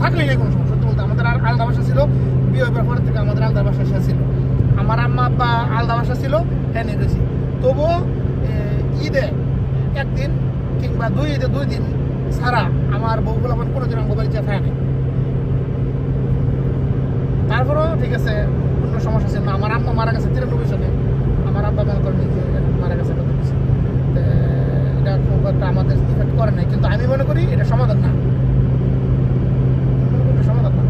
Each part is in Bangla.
থাকলেই নেই কোনো সমস্যা। সত্যি বলতে আমাদের আর আলাদা বাসা ছিল, বিয়ে হবার পর থেকে আমাদের আলাদা বাসা ছিল। আমার আম্মা আব্বা আলাদা বাসা ছিল, হ্যাঁ নিয়ে গেছি। তবুও ঈদে একদিন কিংবা 2 ঈদে 2 দিন ছাড়া আমার বউগুলো আমার কোনোদিন আমার বাড়িতে থাকে না। তারপরেও ঠিক আছে, কোনো সমস্যা ছিল না। আমার আম্মা মারা গেছে 93 সালে, আমার আব্বা মনে করেন যে মারা গেছে 90 সালে। এটা খুব একটা আমাদের ইফেক্ট করে নাই, কিন্তু আমি মনে করি এটা সমাধান না, সমাধান না।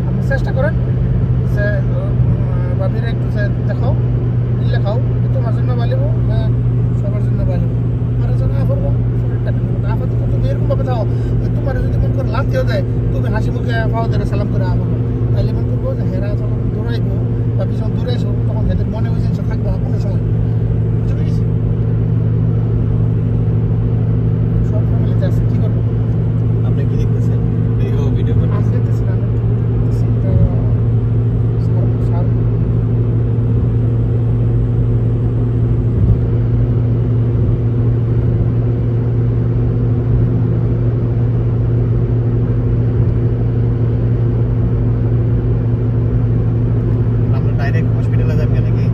আপনি চেষ্টা করেন যে ভাবির একটু দেখো লেখাও, তোমার জন্য বালিব না সবার জন্য বালিব, আর জন্য করবো আপাতত তুমি এরকম ভাবে থাও। তোমার যদি মন করে লাগতেও দেয়, তুমি হাসি মুখে পাওয়াদের সালাম করে আবো, তাইলে মনে করবো যে হেরা যখন দৌড়াইবো বা যখন দূরে আসবো তখন এদের মনে ওই জিনিসটা থাকবো না কোনো সময়। বুঝতে পেরেছি? সব ফ্যামিলিতে আছে, কি করবো? আপনি কি দেখতেছেন? ভিডিও আমি দেখতেছি না, ডাইরেক্ট হসপিটালে যাবেন নাকি?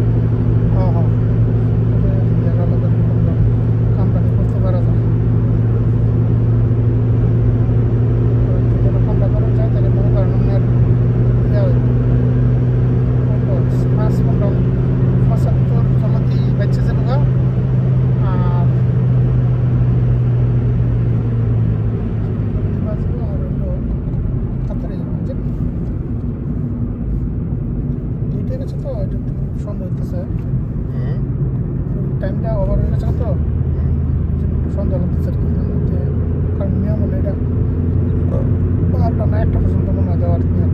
সন্ধ্যা হইতেছে, টাইমটা ওভার হয়ে গেছে তো সন্ধ্যা লাগতেছে আর কি। কারণ নিয়ম হলো এটা 12টা না 1টা পর্যন্ত মনে হয় দেওয়ার নিয়ম।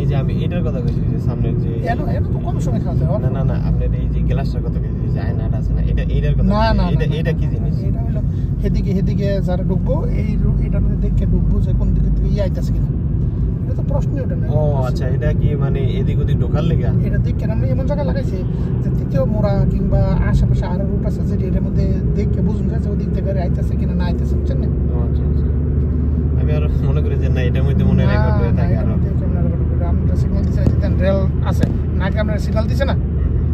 এই যে আমি এটার কথা কইছি, যে সামনের যে এনো তো কম সময় খাওয়াতে হবে না না আপনার এই যে গ্লাসটার কথা কইছি, যে আয়নাটা আছে না, এটার কথা। না এটা কি জিনিস? এটা হলো হেদিকে যারা ঢুকবো এটা দেখে ঢুকবো যে কোন দিকে থেকে আইতেছে কিনা। এটা তো প্রশ্নই ওটা না। ও আচ্ছা, এটা কি মানে এদিক ওদিক ঢোকার লেগে? এটা দেখে আমরা এমন জায়গায় লাগাইছি যে তৃতীয় মোড়া কিংবা আশেপাশে আরো রুট আছে, যে এটার মধ্যে দেখে বুঝুন যাচ্ছে ওদিক থেকে আইতেছে কিনা না আইতেছে, বুঝছেন না? আচ্ছা আচ্ছা, আমি আর মনে করি যে না এটার মধ্যে মনে রেকর্ড হয়ে থাকে। আর আমরা সিগন্যাল দিচ্ছে, রেল আছে নাকি আপনার সিগন্যাল দিচ্ছে না,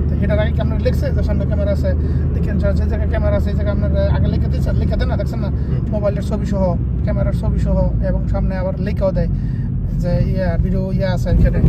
তো এটার আগে কি আপনার লিখছে যে সামনে ক্যামেরা আছে, দেখেন যে জায়গায় ক্যামেরা আছে এই জায়গায় আপনার আগে লিখে দিচ্ছে, লিখে দেন না, দেখছেন না? মোবাইলের ছবি সহ, ক্যামেরার ছবি সহ, এবং সামনে আবার লিখেও দেয় যে ভিডিও আছে এখানে।